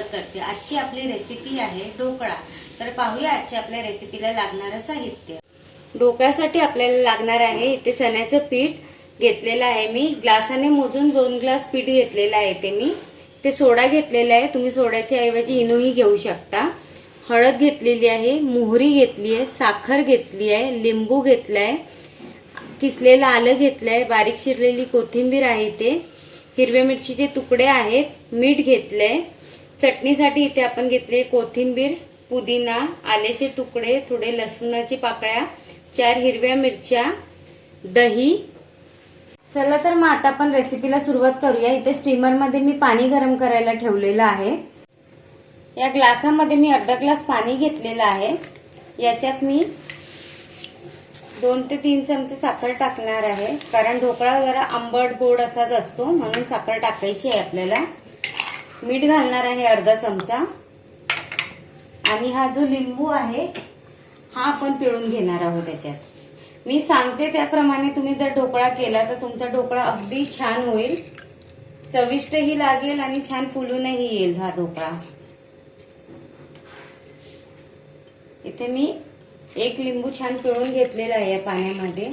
स्वागत करते। आजची आपली रेसिपी आहे ढोकळा। तर पाहूया आजच्या आपल्या रेसिपीला लागणारं साहित्य। ढोकळ्यासाठी आपल्याला लागणार आहे इथे चण्याचं पीठ घेतलेलं आहे मी ग्लासाने मोजून 2 ग्लास पीठ घेतलेलं आहे ते सोडा घेतलेला आहे, तुम्ही सोड्याच्या ऐवजी इनोही घेऊ शकता। हळद घेतलेली आहे, मोहरी घेतली आहे, साखर घेतली आहे, लिंबू घेतलाय, किसलेलं आलं घेतलंय, बारीक चिरलेली कोथिंबीर आहे, ते हिरव्या मिरचीचे तुकडे आहेत, मीठ घेतलंय। चटणीसाठी इथे आपण घेतले कोथिंबीर, पुदिना, आल्याचे तुकडे, थोडे लसूणाची पाकळ्या, 4 हिरव्या मिरच्या, दही। चला तर मग आता आपण रेसिपीला सुरुवात करूया। इथे स्टीमर मध्ये मी पाणी गरम करायला ठेवलेलं आहे। या ग्लासामध्ये मी अर्धा ग्लास पाणी घेतलेलं आहे। याच्यात मी 2 ते 3 चमचे साखर टाकणार आहे, कारण ढोकळा जरा आंबट गोड असाच असतो म्हणून साखर टाकायची आहे आपल्याला। मीठ घालणार आहे अर्धा चमचा, आणि हा जो लिंबू आहे हा आपण पिळून घेणार आहोत त्याच्यात। मी सांगते त्याप्रमाणे तुम्ही जर ढोकळा केला तर तुमचा ढोकळा अगदी छान होईल, चविष्टही लागेल आणि छान फुलूनही येईल हा ढोकळा। इथे मी 1 लिंबू छान पिळून घेतलेला आहे या पाण्यामध्ये,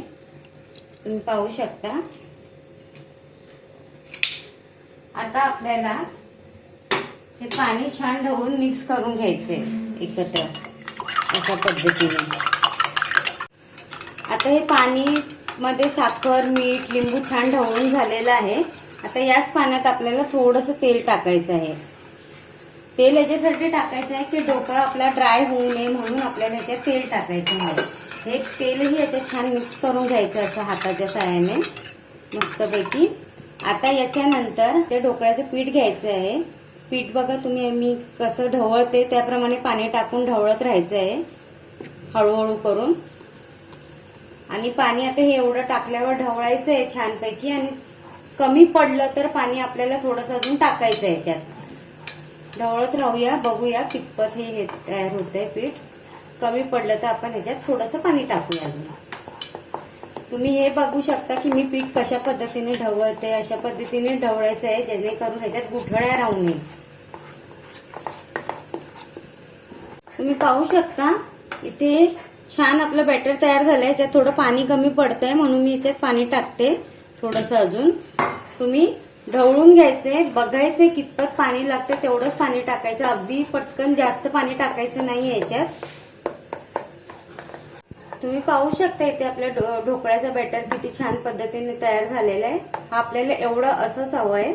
तुम्ही पाहू शकता। आता आपल्याला हे पाणी छान ढवळून मिक्स करून घ्यायचे एकत्र अशा पद्धतीने। आता हे पाणी मध्ये साखर, मीठ, लिंबू छान ढवळून झालेलं आहे। आता याच पाण्यात आपल्याला थोडंसं तेल टाकायचं आहे। तेल याच्यासाठी टाकायचं आहे की ढोकळा आपला ड्राय होऊ नये म्हणून आपल्याला याच्यात तेल टाकायचं आहे। हे तेलही याच्यात छान मिक्स करून घ्यायचं असं हाताच्या साहाय्याने मस्तपैकी। आता याच्यानंतर ते ढोकळ्याचं पीठ घ्यायचं आहे। पीठ बघा तुम्ही मी कसं ढवळते त्याप्रमाणे पाणी टाकून ढवळत राहायचं आहे हळूहळू करून। आणि पाणी आता हे एवढं टाकल्यावर ढवळायचं आहे छानपैकी, आणि कमी पडलं तर पाणी आपल्याला थोडंसं अजून टाकायचं आहे याच्यात। ढवळत राहूया, बघूया कितपत हे तयार होतंय पीठ। कमी पडलं तर आपण ह्याच्यात थोडंसं पाणी टाकूया अजून। तुम्ही हे बघू शकता की मी पीठ कशा पद्धतीने ढवळते, अशा पद्धतीने ढवळायचं आहे जेणेकरून ह्याच्यात गुठळ्या राहू नये। तुम्ही पाहू शकता इथे छान आपलं बॅटर तयार झालंय। याच्यात थोडं पाणी कमी पडतंय म्हणून मी याच्यात पाणी टाकते थोडंसं अजून। तुम्ही ढवळून घ्यायचे, बघायचे कितपत पाणी लागते तेवढंच पाणी टाकायचं, अगदी पटकन जास्त पाणी टाकायचं नाही याच्यात। तुम्ही पाहू शकता इथे आपल्या ढोकळ्याचा बॅटर किती छान पद्धतीने तयार झालेला आहे। हा आपल्याला एवढं असंच हवं आहे,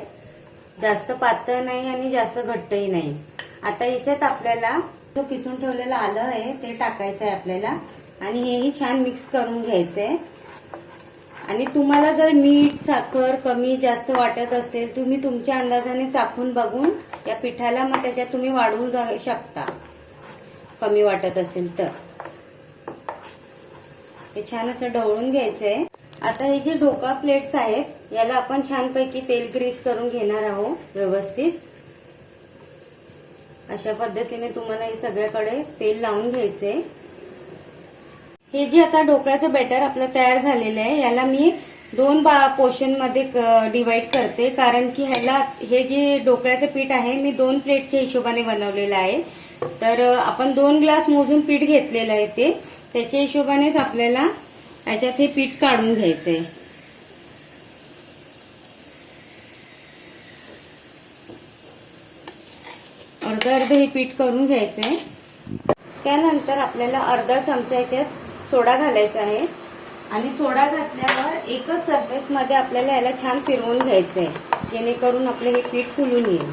जास्त पातळ नाही आणि जास्त घट्टही नाही। आता याच्यात आपल्याला जो किसून ठेवलेला आलं आहे ते टाकायचं आहे आपल्याला, आणि हेही छान मिक्स करून घ्यायचंय। आणि तुम्हाला जर मीठ साखर कमी जास्त वाटत असेल तुम्ही तुमच्या अंदाजाने चाखून बघून या पिठाला मग त्याच्यात तुम्ही वाढवू जाऊ शकता, कमी वाटत असेल तर। हे छान असं ढवळून घ्यायचंय। आता हे जे ढोकळा प्लेट्स आहेत याला आपण छानपैकी तेल ग्रीस करून घेणार आहोत व्यवस्थित। अशा पद्धतीने तुम्हाला हे सगळ्याकडे तेल लावून घ्यायचंय। हे जे आता ढोकळ्याचं बॅटर आपलं तयार झालेलं आहे याला मी 2 पोर्शन मध्ये डिवाइड करते, कारण की ह्याला हे जे ढोकळ्याचं पीठ आहे मी 2 प्लेटच्या हिशोबाने बनवलेलं आहे। तर आपण 2 ग्लास मोजून पीठ घेतलेलं आहे ते त्याच्या हिशोबानेच आपल्याला याच्यात हे पीठ काढून घ्यायचंय। अर्ध हे पीठ करून घ्यायचंय। त्यानंतर आपल्याला अर्धा चमचा याच्यात सोडा घालायचा आहे, आणि सोडा घातल्यावर एकच सरफेस मध्ये आपल्याला याला छान फिरवून घ्यायचंय जेणेकरून आपले हे पीठ फुलून येईल।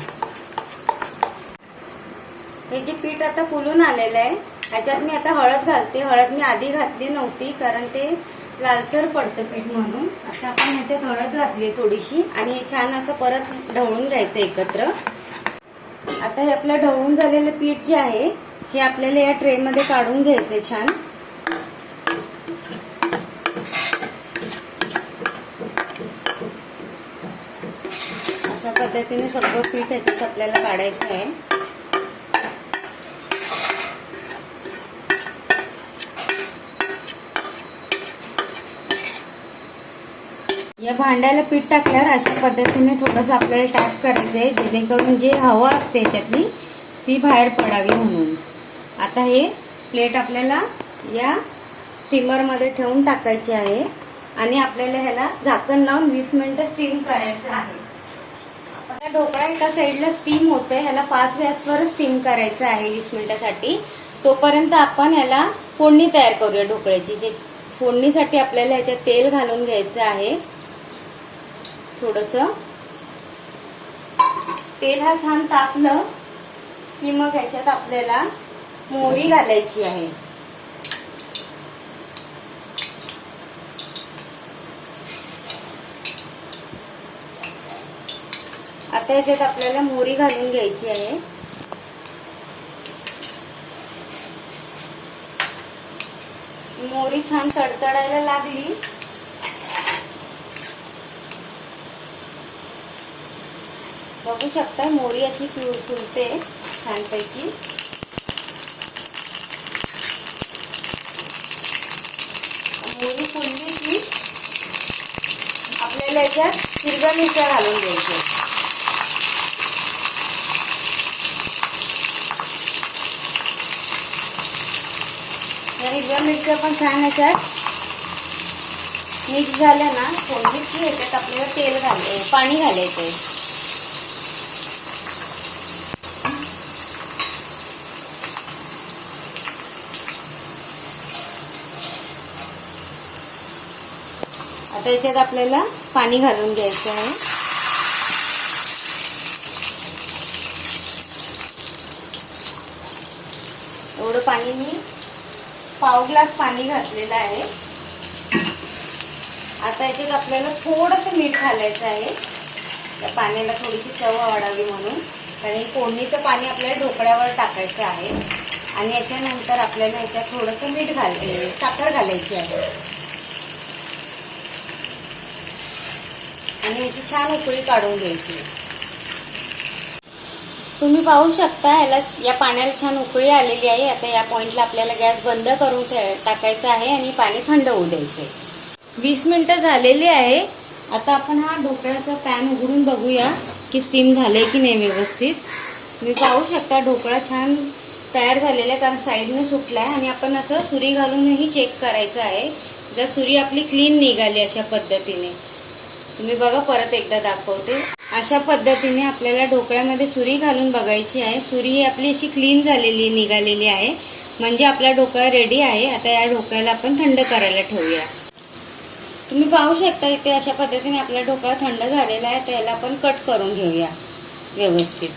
हे जे पीठ आता फुलून आलेलं आहे याच्यात मी आता हळद घालते। हळद मी आधी घातली नव्हती कारण ते लालसर पडतं पीठ म्हणून। आता आपण ह्याच्यात हळद घातली थोडीशी, आणि हे छान असं परत ढवळून घ्यायचं एकत्र। आता हे आपलं ढवळून झालेलं पीठ जे आहे हे आपल्याला या ट्रे मध्ये काढून घ्यायचंय छान। अशा पद्धतीने सगळं पीठ याच्यात आपल्याला काढायचं आहे। या भांड्याला पीठ टाकल्यावर अशा पद्धतीने थोडंसं आपल्याला टॅप करायचं आहे जेणेकरून जे हवा असते त्यातली ती बाहेर पडावी म्हणून. आता हे प्लेट आपल्याला या स्टीमरमध्ये ठेवून टाकायची आहे आणि आपल्याला ह्याला झाकण लावून 20 मिनिटं स्टीम करायचं आहे. आपला ढोकळा एका साईडला स्टीम होतोय, ह्याला 5 गॅसवर स्टीम करायचं आहे 20 मिनिटासाठी. तोपर्यंत आपण ह्याला फोडणी तयार करूया ढोकळ्याची. जे फोडणीसाठी आपल्याला ह्याच्यात तेल घालून घ्यायचं आहे. थोडंसं तेल हा छान तापलं की मग ह्याच्यात आपल्याला मोहरी घालायची आहे. आता ह्याच्यात आपल्याला मोहरी घालून घ्यायची आहे. मोहरी छान तडतडायला लागली बघू शकता, मोहरी अशी फुलते छानपैकी. मोहरी फुलली की आपल्याला याच्यात हिरव्या मिरच्या घालून द्यायच्या. या हिरव्या मिरच्या पण छान याच्यात मिक्स झाल्या ना फोडणीत की ह्याच्यात आपल्याला पाणी घालायचंय. आता याच्यात आपल्याला पाणी घालून घ्यायचं आहे. एवढं पाणी मी पाव ग्लास पाणी घातलेलं आहे. आता याच्यात आपल्याला थोडंसं मीठ घालायचं आहे, त्या पाण्याला थोडीशी चव वाढावी म्हणून. कारण फोडणीचं पाणी आपल्याला ढोकळ्यावर टाकायचं आहे आणि याच्यानंतर आपल्याला याच्यात थोडंसं मीठ साखर घालायची आहे आणि याची छान उकळी काढून घ्यायची. तुम्ही पाहू शकता ह्याला या पाण्याला छान उकळी आलेली आहे. आता या पॉइंटला आपल्याला गॅस बंद करून टाकायचा आहे आणि पाणी थंड होऊ द्यायचे. 20 मिनिटं झालेली आहे. आता आपण हा ढोकळ्याचा पॅन उघडून बघूया की स्टीम झाले की नाही व्यवस्थित. तुम्ही पाहू शकता ढोकळा छान तयार झालेला आहे, कारण साईडने सुटला आहे. आणि आपण असं सुरी घालूनही चेक करायचं आहे. जर सुरी आपली क्लीन निघाली अशा पद्धतीने, तुम्ही बघा परत एकदा दाखवते. अशा पद्धतीने आपल्याला ढोकळ्यामध्ये सुरी घालून बघायची आहे. सुरी ही आपली अशी क्लीन झालेली निघालेली आहे म्हणजे आपला ढोकळा रेडी आहे. आता या ढोकळ्याला आपण थंड करायला ठेवूया. तुम्ही पाहू शकता इथे अशा पद्धतीने आपला ढोकळा थंड झालेला आहे. त्याला आपण कट करून घेऊया व्यवस्थित.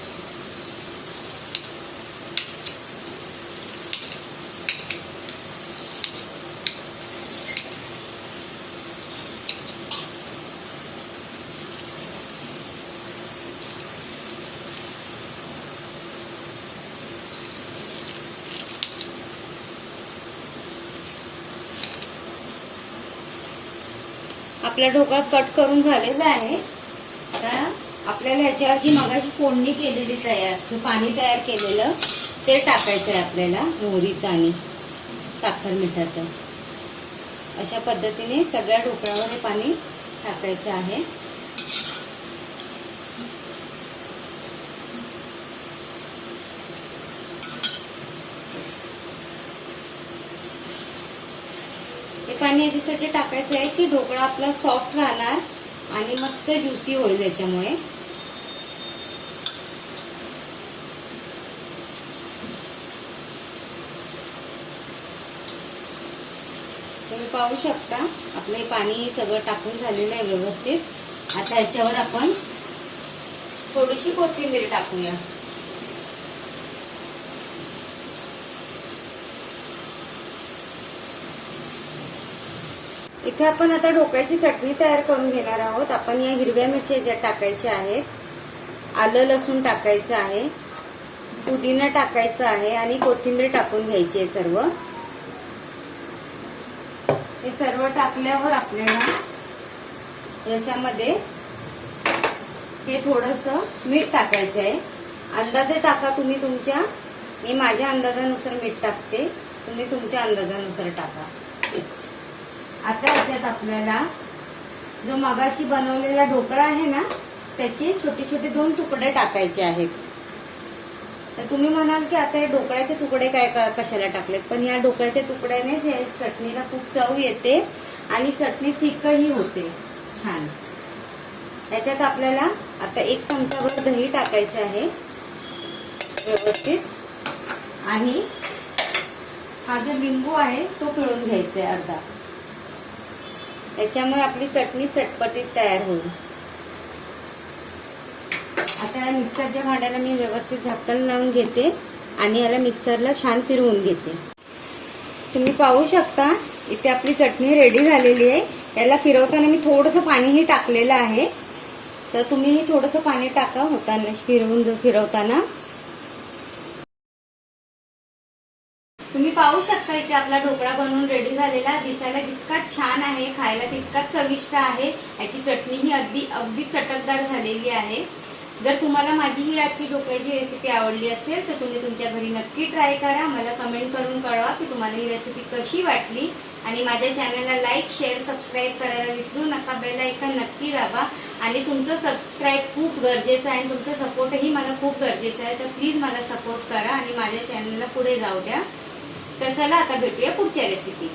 आपला ढोकळा कट करून झालेला आहे. आता आपल्याला ह्याच्यावर जी मगाची फोडणी केलेली पाणी तयार केलेलं ते टाकायचं आहे आपल्याला, मोहरीचं आणि साखर मिठाचं. अशा पद्धतीने सगळ्या ढोकळ्यावर हे पाणी टाकायचं आहे. हे पाणी याच्यासाठी टाकायचं आहे की ढोकळा आपला सॉफ्ट राहणार आणि मस्त ज्युसी होईल याच्यामुळे. तुम्ही पाहू शकता आपलं पाणी सगळं टाकून झालेलं आहे व्यवस्थित. आता याच्यावर आपण थोडीशी कोथिंबीर टाकूया. इथे आपण आता ढोकळ्याची चटणी तयार करून घेणार आहोत. आपण या हिरव्या मिरच्या ज्या टाकायच्या आहेत, आलं लसूण टाकायचं आहे, पुदिना टाकायचं आहे आणि कोथिंबीर टाकून घ्यायची आहे सर्व. हे सर्व टाकल्यावर आपल्याला याच्यामध्ये हे थोडंसं मीठ टाकायचं आहे. अंदाजे टाका तुम्ही तुमच्या. मी माझ्या अंदाजानुसार मीठ टाकते, तुम्ही तुमच्या अंदाजानुसार टाका. आता याच्यात आपल्याला जो मगाशी बनवलेला ढोकळा आहे ना, त्याचे छोटे छोटे 2 तुकडे टाकायचे आहेत. तर तुम्ही म्हणाल की आता हे ढोकळ्याचे तुकडे काय कशाला टाकलेत, पण या ढोकळ्याच्या तुकड्यानेच या चटणीला खूप चव येते आणि चटणी तिखही होते छान. याच्यात आपल्याला आता 1 चमचाभर दही टाकायचं आहे व्यवस्थित, आणि हा जो लिंबू आहे तो पिळून घ्यायचा आहे अर्धा. त्याच्यामुळे आपली चटणी चटपटीत तयार होईल. आता या मिक्सरच्या भांड्याला मी व्यवस्थित झाकण लावून घेते आणि याला मिक्सरला छान फिरवून घेते. तुम्ही पाहू शकता इथे आपली चटणी रेडी झालेली आहे. याला फिरवताना मी थोडंसं पाणीही टाकलेलं आहे, तर तुम्हीही थोडंसं पाणी टाका होताना फिरवताना. तुम्ही पाहू शकता इथे आपला ढोकळा बनवून रेडी झालेला. दिसायला जितका छान आहे, खायला तितकाच चविष्ट आहे. याची चटणी ही अगदी चटकदार झालेली आहे. जर तुम्हाला माझी ही आजची ढोकळ्याची रेसिपी आवडली असेल तर तुम्ही तुमच्या घरी नक्की ट्राय करा. मला कमेंट करून कळवा की तुम्हाला ही रेसिपी कशी वाटली. आणि माझ्या चॅनलला लाईक, शेअर, सबस्क्राईब करायला विसरू नका. बेल आयकॉन नक्की दाबा. आणि तुमचं सबस्क्राईब खूप गरजेचं आहे, तुमचा सपोर्टही मला खूप गरजेचा आहे. तर प्लीज मला सपोर्ट करा आणि माझ्या चॅनलला पुढे जाऊ द्या. तर चला आता भेटूया पुढच्या रेसिपी.